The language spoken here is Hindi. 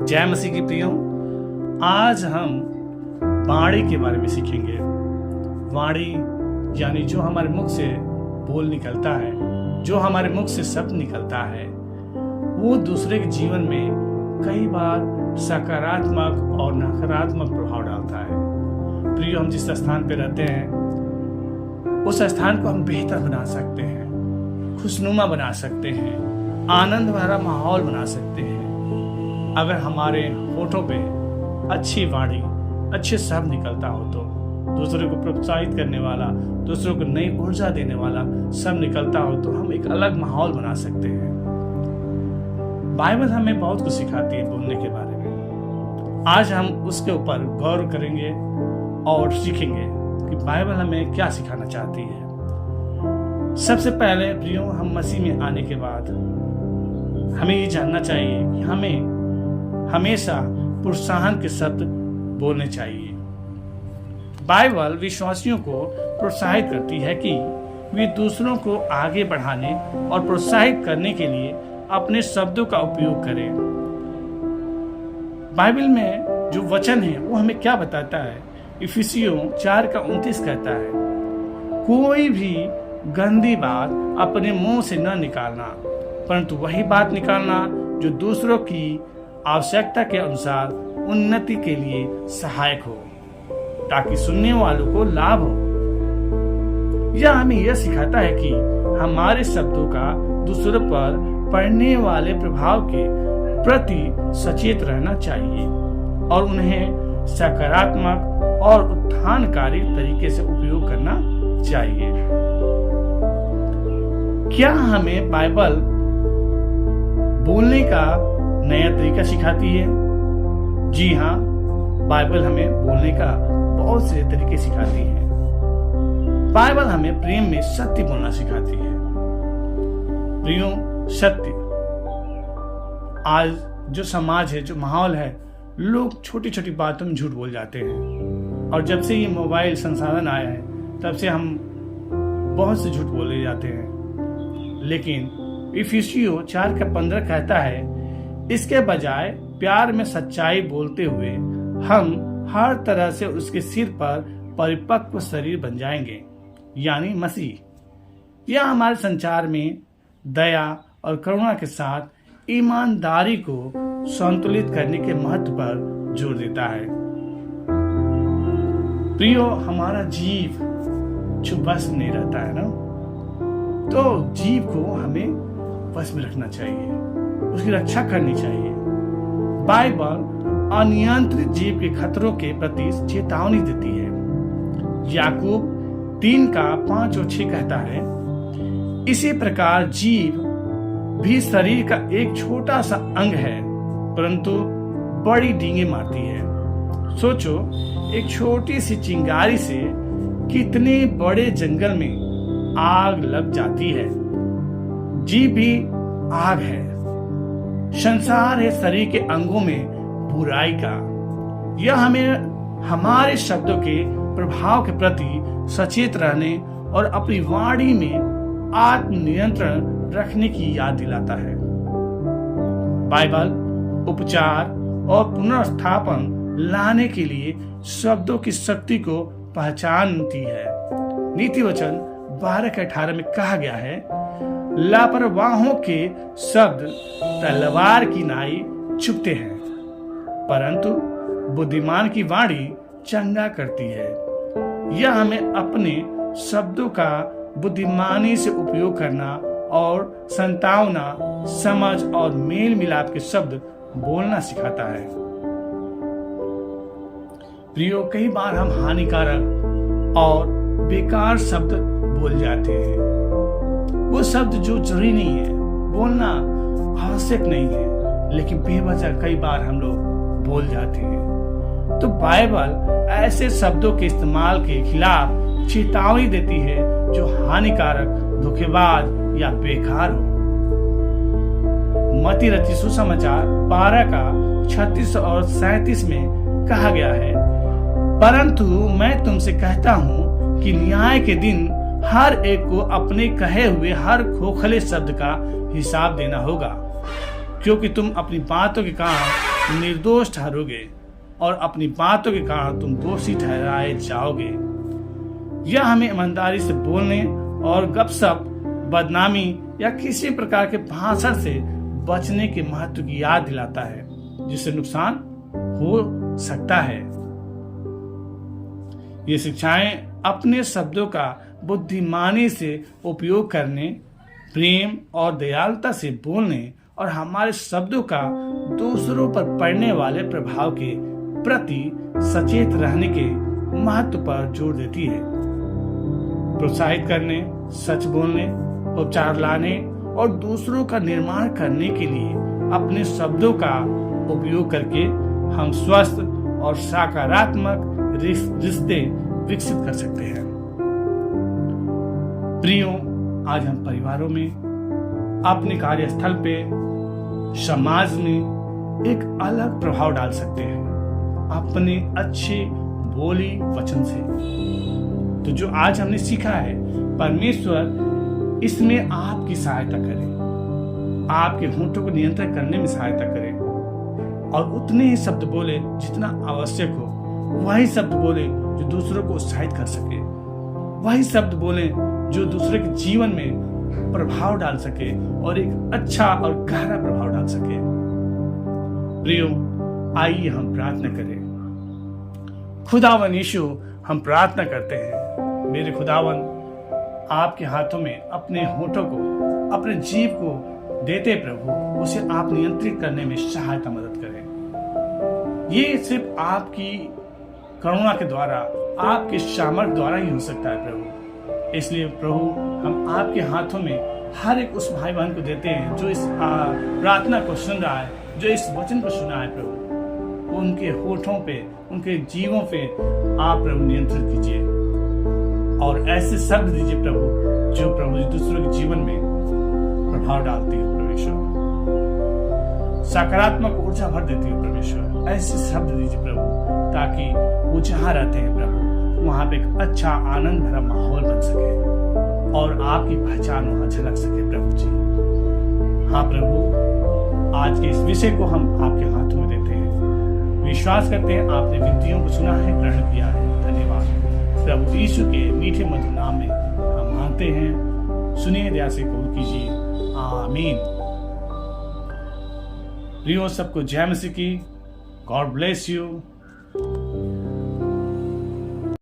जय मसीह की प्रियो। आज हम वाणी के बारे में सीखेंगे। वाणी यानी जो हमारे मुख से बोल निकलता है, जो हमारे मुख से शब्द निकलता है, वो दूसरे के जीवन में कई बार सकारात्मक और नकारात्मक प्रभाव डालता है। प्रियो, हम जिस स्थान पर रहते हैं उस स्थान को हम बेहतर बना सकते हैं, खुशनुमा बना सकते हैं, आनंद भरा माहौल बना सकते हैं अगर हमारे होठों पे अच्छी वाणी, अच्छे शब्द निकलता हो तो। दूसरे को प्रोत्साहित करने वाला, दूसरों को नई ऊर्जा देने वाला सब निकलता हो तो हम एक अलग माहौल बना सकते हैं। बाइबल हमें बहुत कुछ सिखाती है बोलने के बारे में। आज हम उसके ऊपर गौर करेंगे और सीखेंगे कि बाइबल हमें क्या सिखाना चाहती है। सबसे पहले प्रियो, हम मसीह में आने के बाद हमें ये जानना चाहिए कि हमें हमेशा प्रोत्साहन के शब्द बोलने चाहिए। बाइबल विश्वासियों को प्रोत्साहित करती है कि वे दूसरों को आगे बढ़ाने और प्रोत्साहित करने के लिए अपने शब्दों का उपयोग करें। बाइबल में जो वचन है वो हमें क्या बताता है? इफिसियों 4:29 कहता है, कोई भी गंदी बात अपने मुंह से न निकालना, परंतु वही बात निकालना जो दूसरों की आवश्यकता के अनुसार उन्नति के लिए सहायक हो, ताकि सुनने वालों को लाभ हो। यह हमें यह सिखाता है कि हमारे शब्दों का दूसरों पर पड़ने वाले प्रभाव के प्रति सचेत रहना चाहिए और उन्हें सकारात्मक और उत्थानकारी तरीके से उपयोग करना चाहिए। क्या हमें बाइबल बोलने का नया तरीका सिखाती है? जी हाँ, बाइबल हमें बोलने का बहुत से तरीके सिखाती है। बाइबल हमें प्रेम में सत्य बोलना सिखाती है। प्रियो, सत्य। आज जो समाज है, जो माहौल है, लोग छोटी छोटी बातों में झूठ बोल जाते हैं। और जब से ये मोबाइल संसाधन आया है तब से हम बहुत से झूठ बोले जाते हैं। लेकिन इफिसियों 4:15 कहता है, इसके बजाय प्यार में सच्चाई बोलते हुए हम हर तरह से उसके सिर पर परिपक्व शरीर बन जाएंगे, यानी मसीह। यह हमारे संचार में दया और करुणा के साथ ईमानदारी को संतुलित करने के महत्व पर जोर देता है। प्रियो, हमारा जीव जो बस में नहीं रहता है ना, तो जीव को हमें बस में रखना चाहिए, उसकी रक्षा करनी चाहिए। बाइबल अनियंत्रित जीव के खतरों के प्रति चेतावनी देती है। याकूब 3:5-6 कहता है, इसी प्रकार जीव भी शरीर का एक छोटा सा अंग है, परंतु बड़ी डींगे मारती है। सोचो, एक छोटी सी चिंगारी से कितने बड़े जंगल में आग लग जाती है। जीव भी आग है। संसार है शरीर के अंगों में बुराई का। यह हमें हमारे शब्दों के प्रभाव के प्रति सचेत रहने और अपनी वाणी में आत्मनियंत्रण रखने की याद दिलाता है। बाइबल उपचार और पुनर्स्थापन लाने के लिए शब्दों की शक्ति को पहचानती है। नीति वचन 12:18 में कहा गया है, लापरवाहों के शब्द तलवार की नाई चुभते हैं, परंतु बुद्धिमान की वाणी चंगा करती है। यह हमें अपने शब्दों का बुद्धिमानी से उपयोग करना और संतावना, समझ और मेल मिलाप के शब्द बोलना सिखाता है। प्रियो, कई बार हम हानिकारक और बेकार शब्द बोल जाते हैं। वो शब्द जो जरूरी नहीं है, बोलना आवश्यक नहीं है, लेकिन बेवजह कई बार हम लोग बोल जाते हैं। तो बाइबल ऐसे शब्दों के इस्तेमाल के खिलाफ चेतावनी देती है जो हानिकारक, धोखेबाज या बेकार हो। मत्ती रचित सुसमाचार 12:36 और 37 में कहा गया है, परंतु मैं तुमसे कहता हूं कि न्याय के दिन हर एक को अपने कहे हुए हर खोखले शब्द का हिसाब देना होगा। क्योंकि तुम अपनी बातों के कारण निर्दोष ठहरोगे और अपनी बातों के कारण तुम दोषी ठहराए जाओगे। यह हमें ईमानदारी से बोलने और गपशप, बदनामी या किसी प्रकार के भाषण से बचने के महत्व की याद दिलाता है, जिससे नुकसान हो सकता है। ये शिक्षाएं अपने शब्दों का बुद्धिमानी से उपयोग करने, प्रेम और दयालुता से बोलने और हमारे शब्दों का दूसरों पर पड़ने वाले प्रभाव के प्रति सचेत रहने के महत्व पर जोर देती है। प्रोत्साहित करने, सच बोलने, उपचार लाने और दूसरों का निर्माण करने के लिए अपने शब्दों का उपयोग करके हम स्वस्थ और सकारात्मक रिश्ते विकसित कर सकते हैं। प्रियो, आज हम परिवारों में, अपने कार्यस्थल पे, समाज में एक अलग प्रभाव डाल सकते हैं अपने अच्छे बोली वचन से। तो जो आज हमने सीखा है, परमेश्वर इसमें आपकी सहायता करे, आपके होंठों को नियंत्रण करने में सहायता करे और उतने ही शब्द बोले जितना आवश्यक हो। वही शब्द बोले जो दूसरों को उत्साहित कर सके, वही शब्द बोले जो दूसरे के जीवन में प्रभाव डाल सके और एक अच्छा और गहरा प्रभाव डाल सके। प्रियो, आइए हम प्रार्थना करें। खुदावन यीशु, हम प्रार्थना करते हैं, मेरे खुदावन, आपके हाथों में अपने होठों को, अपने जीव को देते प्रभु, उसे आप नियंत्रित करने में सहायता मदद करें। ये सिर्फ आपकी करुणा के द्वारा, आपके सामर्थ्य द्वारा ही हो सकता है प्रभु। इसलिए प्रभु, हम आपके हाथों में हर एक उस भाई बहन को देते हैं जो इस प्रार्थना को सुन रहा है, जो इस वचन को सुना है प्रभु। उनके होठों पे, उनके जीवों पे आप प्रभु नियंत्रण कीजिए और ऐसे शब्द दीजिए प्रभु जो प्रभु दूसरों के जीवन में प्रभाव डालती हो परमेश्वर, सकारात्मक ऊर्जा भर देती हो परमेश्वर। ऐसे शब्द दीजिए प्रभु ताकि वो जहाँ रहते हैं प्रभु, वहां पे एक अच्छा आनंद भरा माहौल बन सके और आपकी पहचान वहां झलक सके प्रभु जी। हाँ प्रभु, आज के इस विषय को हम आपके हाथों में देते हैं। विश्वास करते हैं आपने विनतियों को सुना है, ग्रहण किया है। धन्यवाद। प्रभु यीशु के मीठे मधुर नाम में हम मांगते हैं, सुनिए, दया से कबूल कीजिए। आमीन। प्रियो, सबको जय मसीह की। God bless you.